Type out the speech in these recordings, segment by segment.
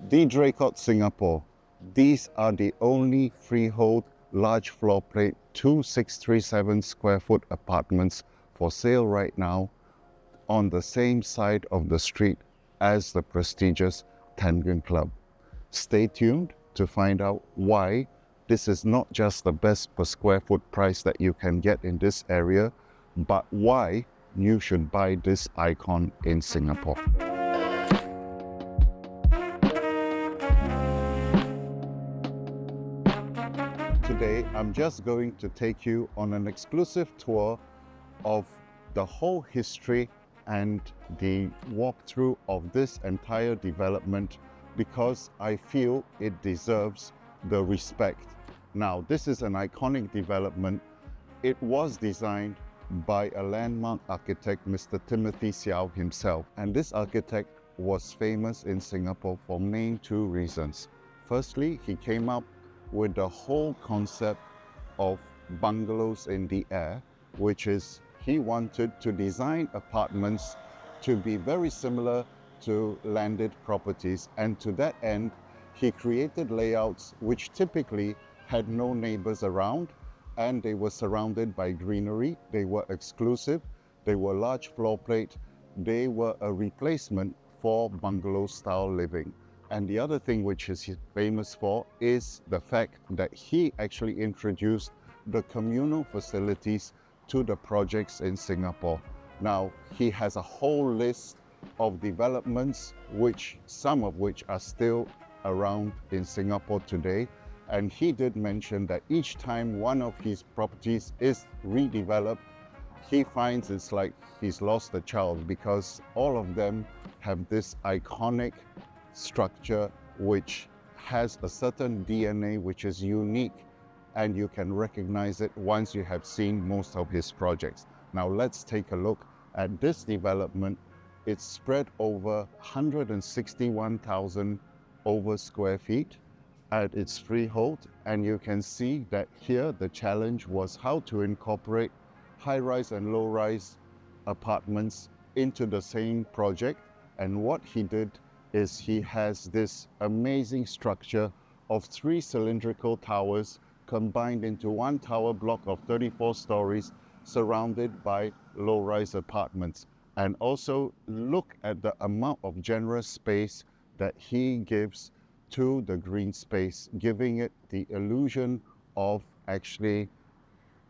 The Draycott, Singapore. These are the only freehold, large floor plate, 2637 square foot apartments for sale right now on the same side of the street as the prestigious Tanglin Club. Stay tuned to find out why this is not just the best per square foot price that you can get in this area, but why you should buy this icon in Singapore. Today, I'm just going to take you on an exclusive tour of the whole history and the walkthrough of this entire development because I feel it deserves the respect. Now, this is an iconic development. It was designed by a landmark architect, Mr. Timothy Xiao himself. And this architect was famous in Singapore for main two reasons. Firstly, he came up with the whole concept of bungalows in the air, which is he wanted to design apartments to be very similar to landed properties. And to that end, he created layouts which typically had no neighbors around, and they were surrounded by greenery. They were exclusive, they were large floor plate, they were a replacement for bungalow style living. And the other thing which is famous for is the fact that he actually introduced the communal facilities to the projects in Singapore. Now, he has a whole list of developments, some of which are still around in Singapore today. And he did mention that each time one of his properties is redeveloped, he finds it's like he's lost a child because all of them have this iconic structure which has a certain DNA which is unique, and you can recognize it once you have seen most of his projects. Now let's take a look at this development. It's spread over 161,000 over square feet at its freehold, and you can see that here the challenge was how to incorporate high-rise and low-rise apartments into the same project. And what he did is he has this amazing structure of 3 cylindrical towers combined into one tower block of 34 stories surrounded by low-rise apartments. And also look at the amount of generous space that he gives to the green space, giving it the illusion of actually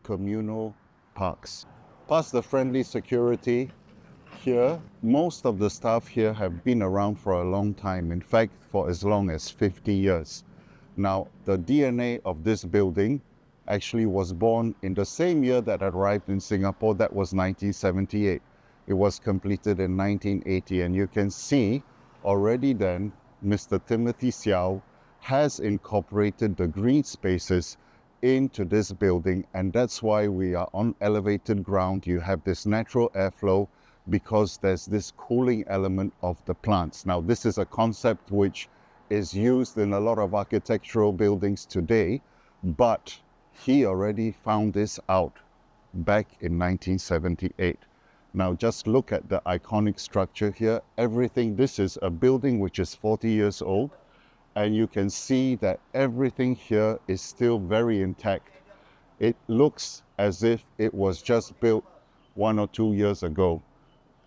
communal parks. Plus the friendly security here, most of the staff here have been around for a long time, in fact for as long as 50 years. Now, the DNA of this building actually was born in the same year that I arrived in Singapore. That was 1978. It was completed in 1980, and you can see already then Mr. Timothy Xiao has incorporated the green spaces into this building, and that's why we are on elevated ground. You have this natural airflow because there's this cooling element of the plants. Now, this is a concept which is used in a lot of architectural buildings today, but he already found this out back in 1978. Now, just look at the iconic structure here. Everything, this is a building which is 40 years old, and you can see that everything here is still very intact. It looks as if it was just built 1 or 2 years ago.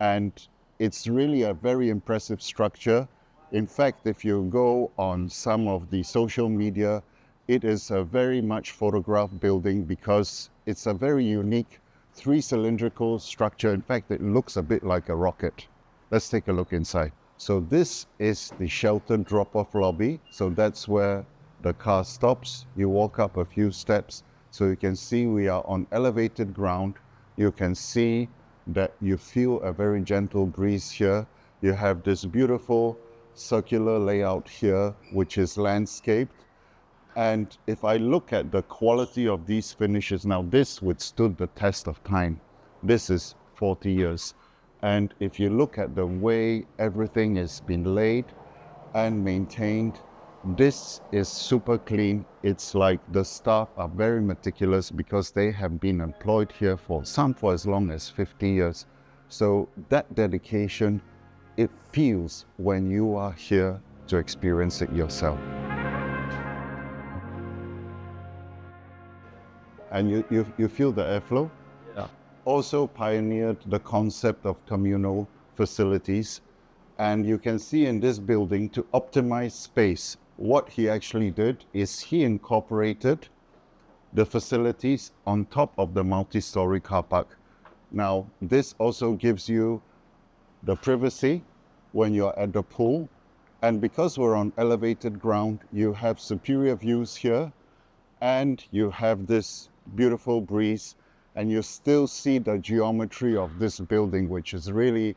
And it's really a very impressive structure. In fact, if you go on some of the social media, it is a very much photographed building because it's a very unique 3 cylindrical structure. In fact, it looks a bit like a rocket. Let's take a look inside. So this is the sheltered drop-off lobby. So that's where the car stops. You walk up a few steps. So you can see we are on elevated ground. You can see that you feel a very gentle breeze here. You have this beautiful circular layout here, which is landscaped. And if I look at the quality of these finishes, now this withstood the test of time. This is 40 years. And if you look at the way everything has been laid and maintained, this is super clean. It's like the staff are very meticulous because they have been employed here for as long as 50 years. So that dedication, it feels when you are here to experience it yourself. And you feel the airflow? Yeah. Also pioneered the concept of communal facilities. And you can see in this building, to optimize space, what he actually did is he incorporated the facilities on top of the multi-story car park. Now, this also gives you the privacy when you're at the pool. And because we're on elevated ground, you have superior views here, and you have this beautiful breeze, and you still see the geometry of this building, which is really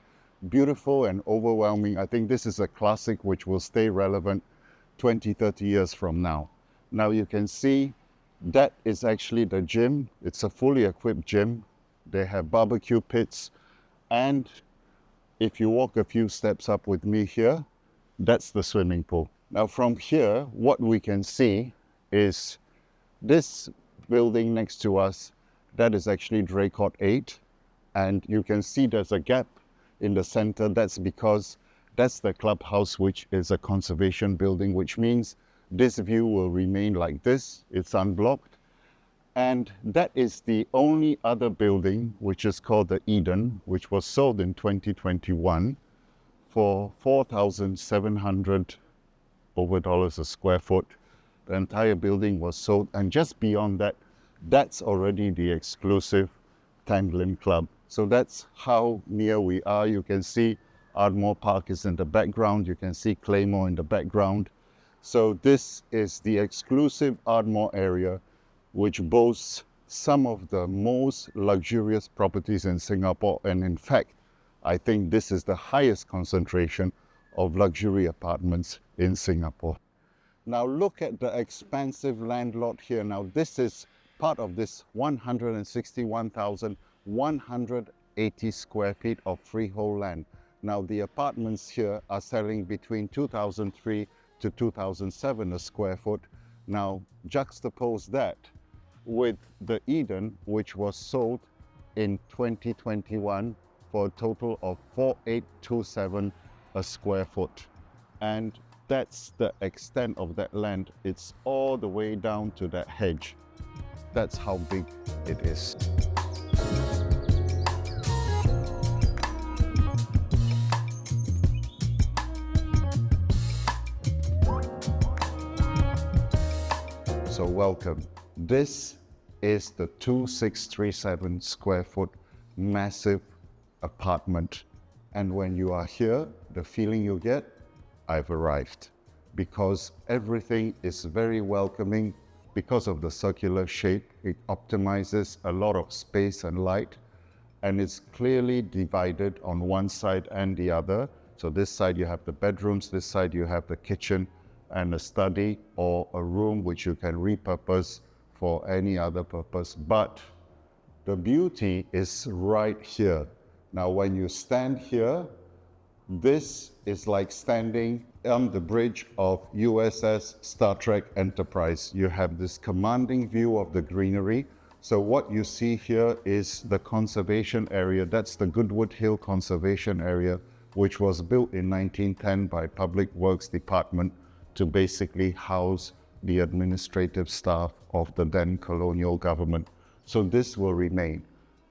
beautiful and overwhelming. I think this is a classic which will stay relevant 20, 30 years from now. Now you can see that is actually the gym. It's a fully equipped gym. They have barbecue pits, and if you walk a few steps up with me here, that's the swimming pool. Now from here, what we can see is this building next to us, that is actually Draycott 8. And you can see there's a gap in the center. That's because that's the clubhouse, which is a conservation building, which means this view will remain like this. It's unblocked. And that is the only other building, which is called the Eden, which was sold in 2021 for $4,700 a square foot. The entire building was sold, and just beyond that, that's already the exclusive Tanglin Club. So that's how near we are. You can see Ardmore Park is in the background. You can see Claymore in the background. So this is the exclusive Ardmore area, which boasts some of the most luxurious properties in Singapore. And in fact, I think this is the highest concentration of luxury apartments in Singapore. Now look at the expansive land lot here. Now this is part of this 161,180 square feet of freehold land. Now the apartments here are selling between 2003 to 2007 a square foot. Now juxtapose that with the Eden, which was sold in 2021 for a total of 4,827 a square foot. And that's the extent of that land. It's all the way down to that hedge. That's how big it is. So welcome. This is the 2637 square foot massive apartment. And when you are here, the feeling you get, I've arrived, because everything is very welcoming. Because of the circular shape, it optimizes a lot of space and light, and it's clearly divided on one side and the other. So this side you have the bedrooms, this side you have the kitchen and a study or a room which you can repurpose for any other purpose. But the beauty is right here. Now when you stand here, this is like standing on the bridge of USS Star Trek Enterprise. You have this commanding view of the greenery. So what you see here is the conservation area. That's the Goodwood Hill Conservation Area, which was built in 1910 by Public Works Department to basically house the administrative staff of the then colonial government. So this will remain.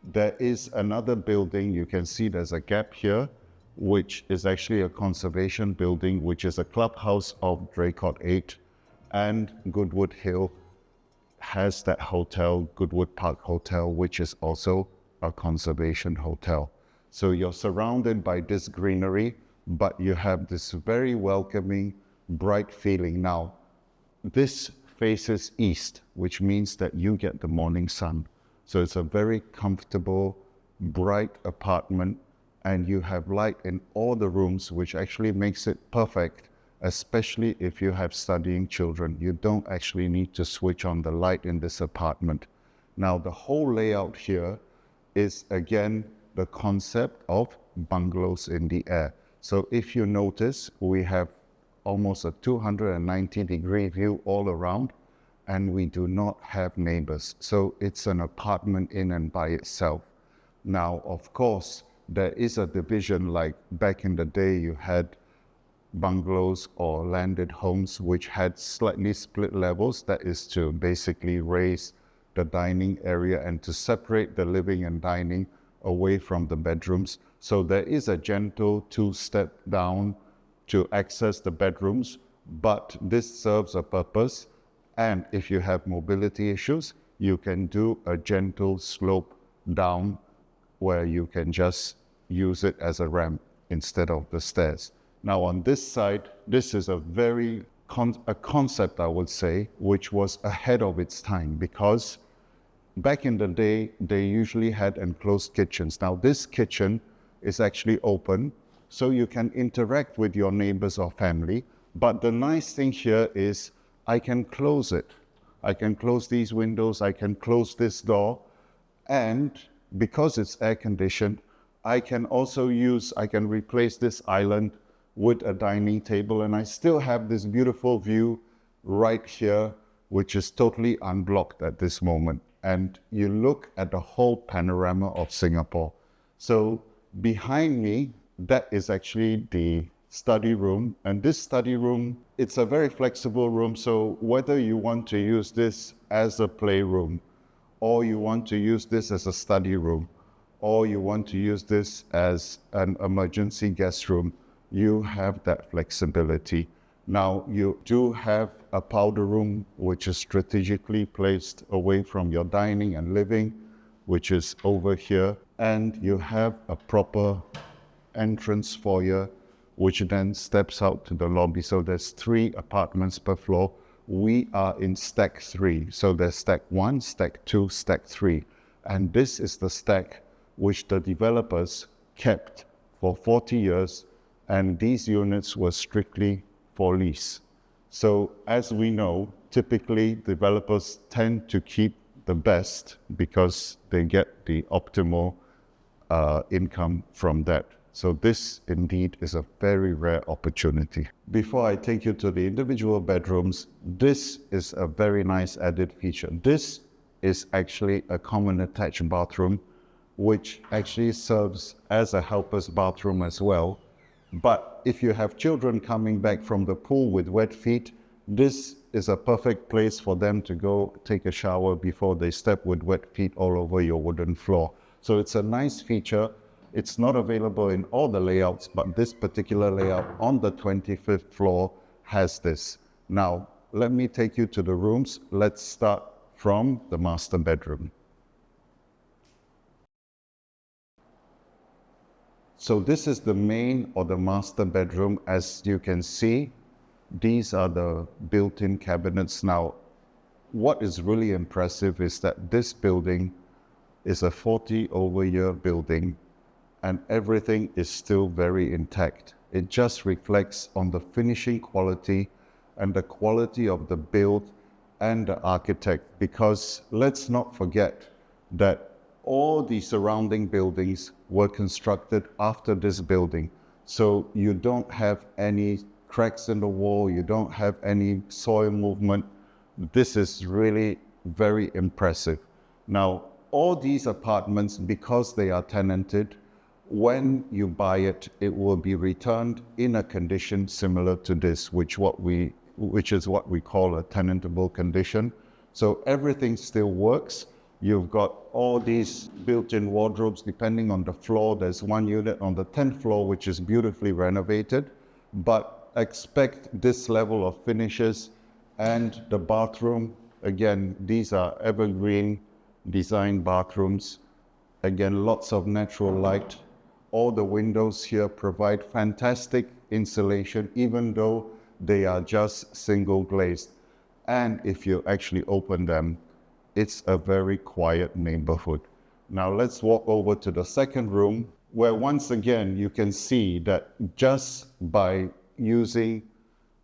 There is another building, you can see there's a gap here, which is actually a conservation building, which is a clubhouse of Draycott 8, and Goodwood Hill has that hotel, Goodwood Park Hotel, which is also a conservation hotel. So you're surrounded by this greenery, but you have this very welcoming, bright feeling. Now, this faces east, which means that you get the morning sun. So it's a very comfortable, bright apartment, and you have light in all the rooms, which actually makes it perfect, especially if you have studying children. You don't actually need to switch on the light in this apartment. Now, the whole layout here is, again, the concept of bungalows in the air. So if you notice, we have almost a 290-degree view all around, and we do not have neighbors. So it's an apartment in and by itself. Now, of course, there is a division, like back in the day you had bungalows or landed homes which had slightly split levels. That is to basically raise the dining area and to separate the living and dining away from the bedrooms. So there is a gentle two-step down to access the bedrooms, but this serves a purpose. And if you have mobility issues, you can do a gentle slope down where you can just use it as a ramp instead of the stairs. Now on this side, this is a very a concept, I would say, which was ahead of its time, because back in the day, they usually had enclosed kitchens. Now this kitchen is actually open, so you can interact with your neighbors or family. But the nice thing here is I can close it. I can close these windows, I can close this door, and because it's air conditioned, I can replace this island with a dining table, and I still have this beautiful view right here, which is totally unblocked at this moment. And you look at the whole panorama of Singapore. So behind me, that is actually the study room. And this study room, it's a very flexible room. So whether you want to use this as a playroom, or you want to use this as a study room, or you want to use this as an emergency guest room, you have that flexibility. Now, you do have a powder room, which is strategically placed away from your dining and living, which is over here. And you have a proper entrance foyer, which then steps out to the lobby. So there's 3 apartments per floor. We are in stack 3. So there's stack 1, stack 2, stack 3. And this is the stack which the developers kept for 40 years. And these units were strictly for lease. So as we know, typically developers tend to keep the best because they get the optimal income from that. So this indeed is a very rare opportunity. Before I take you to the individual bedrooms, this is a very nice added feature. This is actually a common attached bathroom, which actually serves as a helper's bathroom as well. But if you have children coming back from the pool with wet feet, this is a perfect place for them to go take a shower before they step with wet feet all over your wooden floor. So it's a nice feature. It's not available in all the layouts, but this particular layout on the 25th floor has this. Now, let me take you to the rooms. Let's start from the master bedroom. So this is the main or the master bedroom. As you can see, these are the built-in cabinets. Now, what is really impressive is that this building is a 40-over-year building, and everything is still very intact. It just reflects on the finishing quality and the quality of the build and the architect, because let's not forget that all the surrounding buildings were constructed after this building. So you don't have any cracks in the wall, you don't have any soil movement. This is really very impressive. Now, all these apartments, because they are tenanted, when you buy it, it will be returned in a condition similar to this, which is what we call a tenantable condition. So everything still works. You've got all these built-in wardrobes depending on the floor. There's one unit on the 10th floor which is beautifully renovated, but expect this level of finishes. And the bathroom, again, these are evergreen design bathrooms. Again, lots of natural light. All the windows here provide fantastic insulation, even though they are just single glazed. And if you actually open them, it's a very quiet neighborhood. Now let's walk over to the second room, where once again you can see that just by using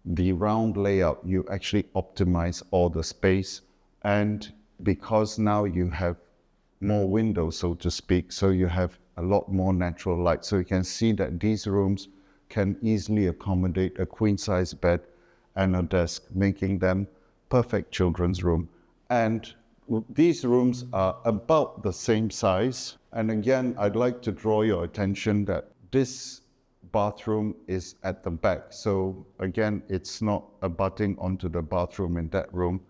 the round layout, you actually optimize all the space. And because now you have more windows, so to speak, so you have a lot more natural light. So you can see that these rooms can easily accommodate a queen-size bed and a desk, making them perfect children's room. And these rooms are about the same size. And again, I'd like to draw your attention that this bathroom is at the back. So again, it's not abutting onto the bathroom in that room,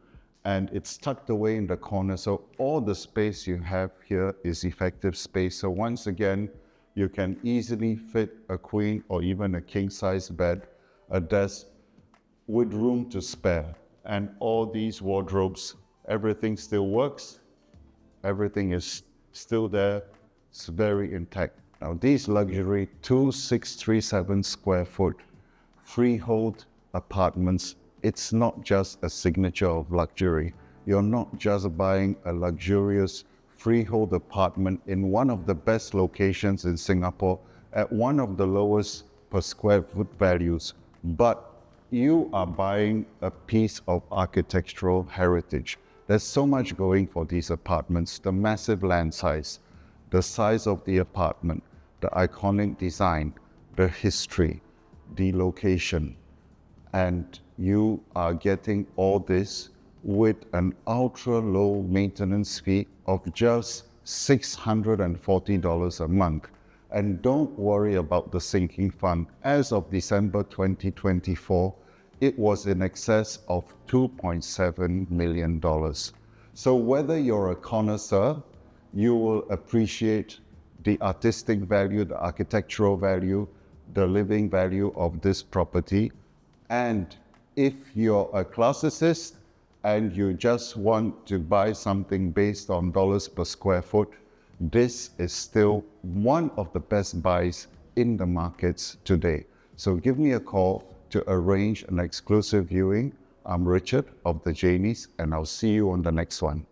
and it's tucked away in the corner. So all the space you have here is effective space. So once again, you can easily fit a queen or even a king size bed, a desk with room to spare. And all these wardrobes, everything still works. Everything is still there. It's very intact. Now these luxury 2637 square foot freehold apartments, it's not just a signature of luxury. You're not just buying a luxurious freehold apartment in one of the best locations in Singapore at one of the lowest per square foot values, but you are buying a piece of architectural heritage. There's so much going for these apartments: the massive land size, the size of the apartment, the iconic design, the history, the location. And you are getting all this with an ultra low maintenance fee of just $640 a month. And don't worry about the sinking fund. As of December 2024, it was in excess of $2.7 million. So whether you're a connoisseur, you will appreciate the artistic value, the architectural value, the living value of this property. And if you're a classicist and you just want to buy something based on dollars per square foot, this is still one of the best buys in the markets today. So give me a call to arrange an exclusive viewing. I'm Richard of the Janys, and I'll see you on the next one.